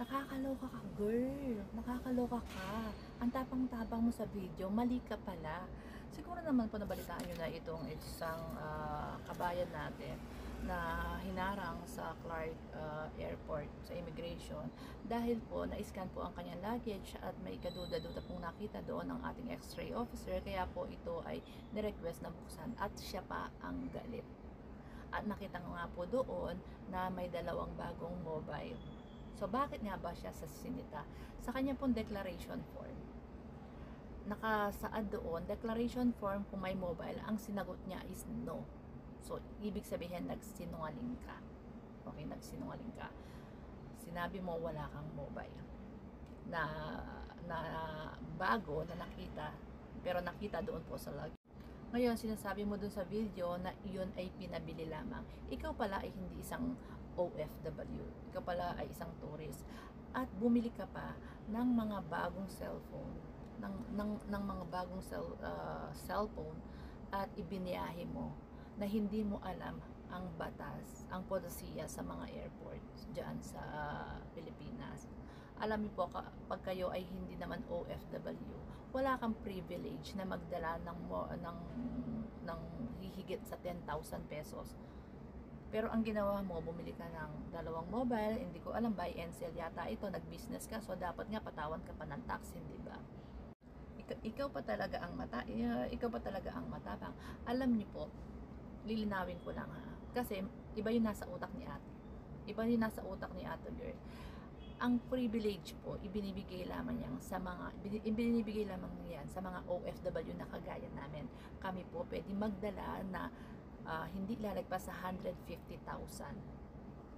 Nakakaloka ka, girl. Nakakaloka ka. Ang tapang-tapang mo sa video, mali ka pala. Siguro naman po nabalitaan nyo na itong isang kabayan natin na hinarang sa Clark Airport sa immigration dahil po na-scan po ang kanyang luggage at may kaduda-duda pong nakita doon ng ating x-ray officer, kaya po ito ay nirequest na buksan at siya pa ang galit. At nakita nga po doon na may dalawang bagong mobile. So, bakit nga ba siya sasinita? Sa kanya pong declaration form, nakasaad doon, declaration form kung may mobile, ang sinagot niya is no. So, ibig sabihin, nagsinungaling ka. Okay, nagsinungaling ka. Sinabi mo wala kang mobile. Na bago na nakita, pero nakita doon po sa log. Ngayon, sinasabi mo dun sa video na iyon ay pinabili lamang. Ikaw pala ay hindi isang OFW. Ikaw pala ay isang tourist. At bumili ka pa ng mga bagong cellphone, ng mga bagong cellphone at ibiniyahe mo na hindi mo alam ang batas, ang polisiya sa mga airports dyan sa Pilipinas. Alam niyo po, pag kayo ay hindi naman OFW, wala kang privilege na magdala ng hihigit sa 10,000 pesos. Pero ang ginawa mo, bumili ka ng dalawang mobile, hindi ko alam, buy and sell yata ito, nag-business ka, so dapat nga patawan ka pa ng tax, hindi ba? Ikaw pa talaga ang matapang. Alam niyo po, lilinawin ko lang ha. Kasi iba yung nasa utak ni ate. Iba yung nasa utak ni ate girl. Ang privilege po, ibinibigay lamang yan sa mga OFW na kagaya namin. Kami po pwede magdala na hindi lalagpas sa 150,000.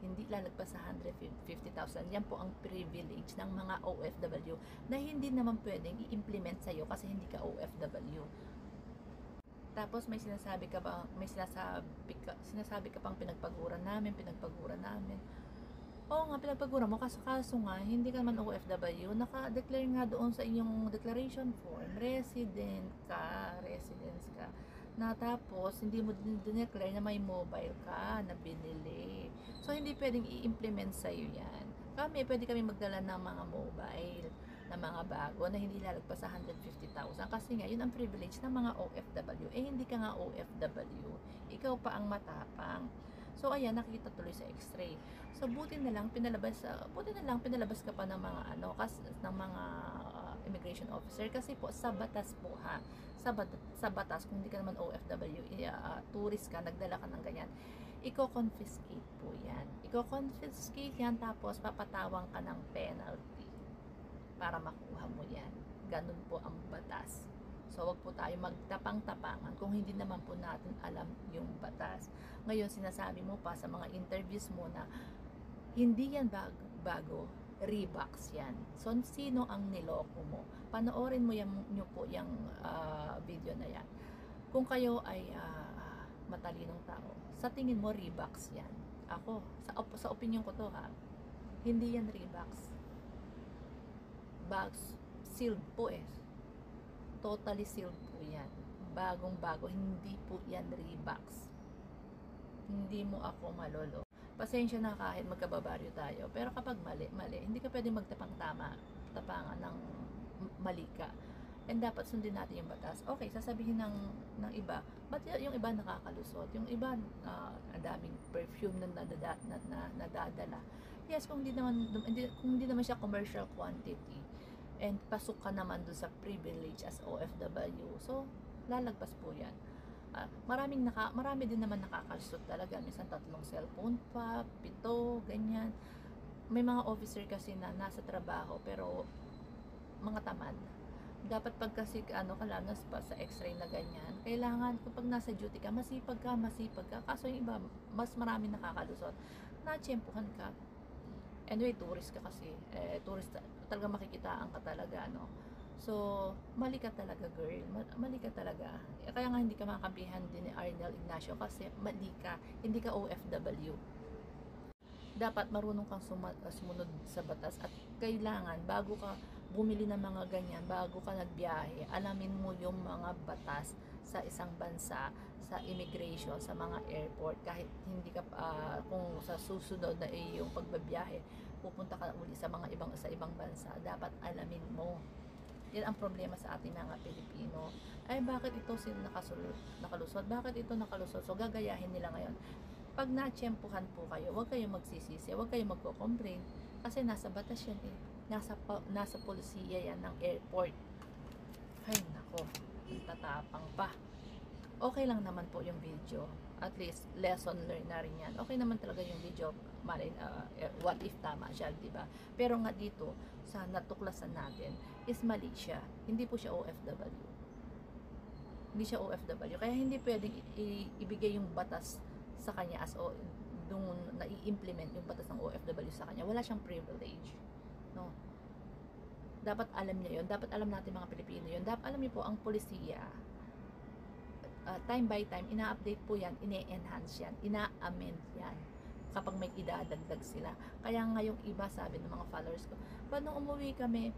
Hindi lalagpas sa 150,000. Yan po ang privilege ng mga OFW na hindi naman pwedeng i-implement sa'yo kasi hindi ka OFW. Tapos may sinasabi ka pang pinagpaguran namin. Oo nga, pinagpagura mo, kaso nga, hindi ka naman OFW, naka-declare nga doon sa inyong declaration form, residence ka, na tapos, hindi mo din-declare na may mobile ka, na binili. So, hindi pwedeng i-implement sa'yo yan. Pwede kami magdala ng mga mobile, na mga bago, na hindi lalagpas sa 150,000, kasi nga, yun ang privilege ng mga OFW. Hindi ka nga OFW, ikaw pa ang matapang. So ayan, nakita tuloy sa x-ray. So buti na lang pinalabas ka pa ng mga ng mga immigration officer, kasi po sa batas po ha. Sa batas, kung hindi ka naman OFW, tourist ka, nagdala ka ng ganyan, i-confiscate po yan. I-confiscate yan, tapos papatawang ka ng penalty para makuha mo yan. Ganun po ang batas. So, wag po tayo magtapang-tapangan kung hindi naman po natin alam yung batas. Ngayon, sinasabi mo pa sa mga interviews mo na hindi yan bago, Reeboks yan. So, sino ang niloko mo? Panoorin mo nyo po yung video na yan. Kung kayo ay matalinong tao, sa tingin mo, Reeboks yan. Ako, sa opinion ko to ha, hindi yan Reeboks. Bags, sealed po totally sealed po yan. Bagong-bago. Hindi po yan Reeboks. Hindi mo ako malolo. Pasensya na kahit magkababaryo tayo. Pero kapag mali, hindi ka pwede tapangan ng mali ka. And dapat sundin natin yung batas. Okay, sasabihin ng iba, ba't yung iba nakakalusot? Yung iba, ang daming perfume na nadadala. Yes, kung hindi naman siya commercial quantity, and pasok ka naman dun sa privilege as OFW, so lalagpas po yan. Marami din naman nakakalusot talaga, minsan 3 cellphone pa, 7, ganyan. May mga officer kasi na nasa trabaho pero mga tamad. Dapat pag kasi kalanas pa sa x-ray na ganyan, kailangan kapag nasa duty ka, masipag ka. Kaso yung iba, mas marami nakakalusot, natsyempuhan ka. Anyway, tourist ka kasi, tourist talaga, makikitaan ka talaga, no? So, mali ka talaga, girl. Mali ka talaga. Kaya nga hindi ka makakampihan din ni Arnel Ignacio kasi mali ka, hindi ka OFW. Dapat marunong kang sumunod sa batas, at kailangan bago ka bumili ng mga ganyan, bago ka nagbiyahe, alamin mo yung mga batas sa isang bansa, sa immigration, sa mga airport. Kahit hindi ka kung sa susunod na yung pagbabiyahe, pupunta ka uli sa mga ibang bansa, dapat alamin mo. Yan ang problema sa ating mga Pilipino. Ay, bakit ito nakalusot? Bakit ito nakalusot? So, gagayahin nila ngayon. Pag natsyempuhan po kayo, huwag kayong magsisisi, huwag kayong magko-complain. Kasi nasa batas yan eh. Nasa polisiya yan ng airport. Ay, nako. Tatapang pa. Okay lang naman po yung video. At least, lesson learned na rin yan. Okay naman talaga yung video. What if tama siya, di ba? Pero nga dito, sa natuklasan natin, is mali siya. Hindi po siya OFW. Hindi siya OFW. Kaya hindi pwedeng ibigay yung batas sa kanya as dung na-i-implement yung batas ng OFW sa kanya. Wala siyang privilege. No? Dapat alam niya yun. Dapat alam natin mga Pilipino yun. Dapat alam niyo po, ang polisiya, time by time, ina-update po yan, ine-enhance yan, ina-amend yan kapag may idadagdag sila. Kaya ngayong iba, sabi ng mga followers ko, ba nung umuwi kami,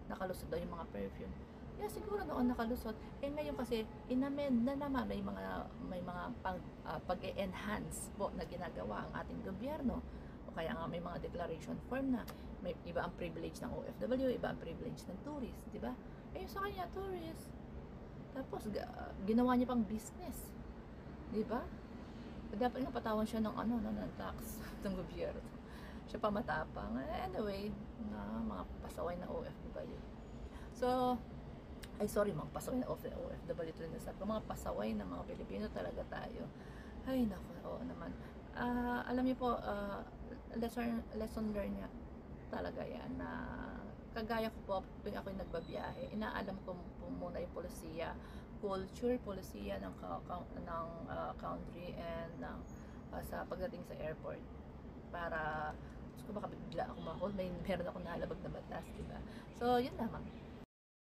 nakalusot daw yung mga perfume. Yeah, siguro noon nakalusot. Ngayon kasi, inamend na naman, may mga pag-e-enhance po na ginagawa ang ating gobyerno. O kaya nga may mga declaration form na, may iba ang privilege ng OFW, iba ang privilege ng tourist, di ba? Sa kanya, tourist. Tapos, ginawa niya pang business. Di ba? Dapat nga patawan siya ng ng tax ng gobyerno. Siya pa matapang. Anyway, mga pasaway na OFW. So, mga pasaway na OFW ito na sabi ko. Mga pasaway na mga Pilipino talaga tayo. Ay, naku, oo naman. Alam niyo po, lesson learned niya talaga yan na kagaya ko po, tuwing ako'y nagbabiyahe, inaalam ko po muna yung polisiya, culture, polisiya ng country and sa pagdating sa airport. Para, baka bigla ako meron ako nalabag na batas, diba? So, yun lamang.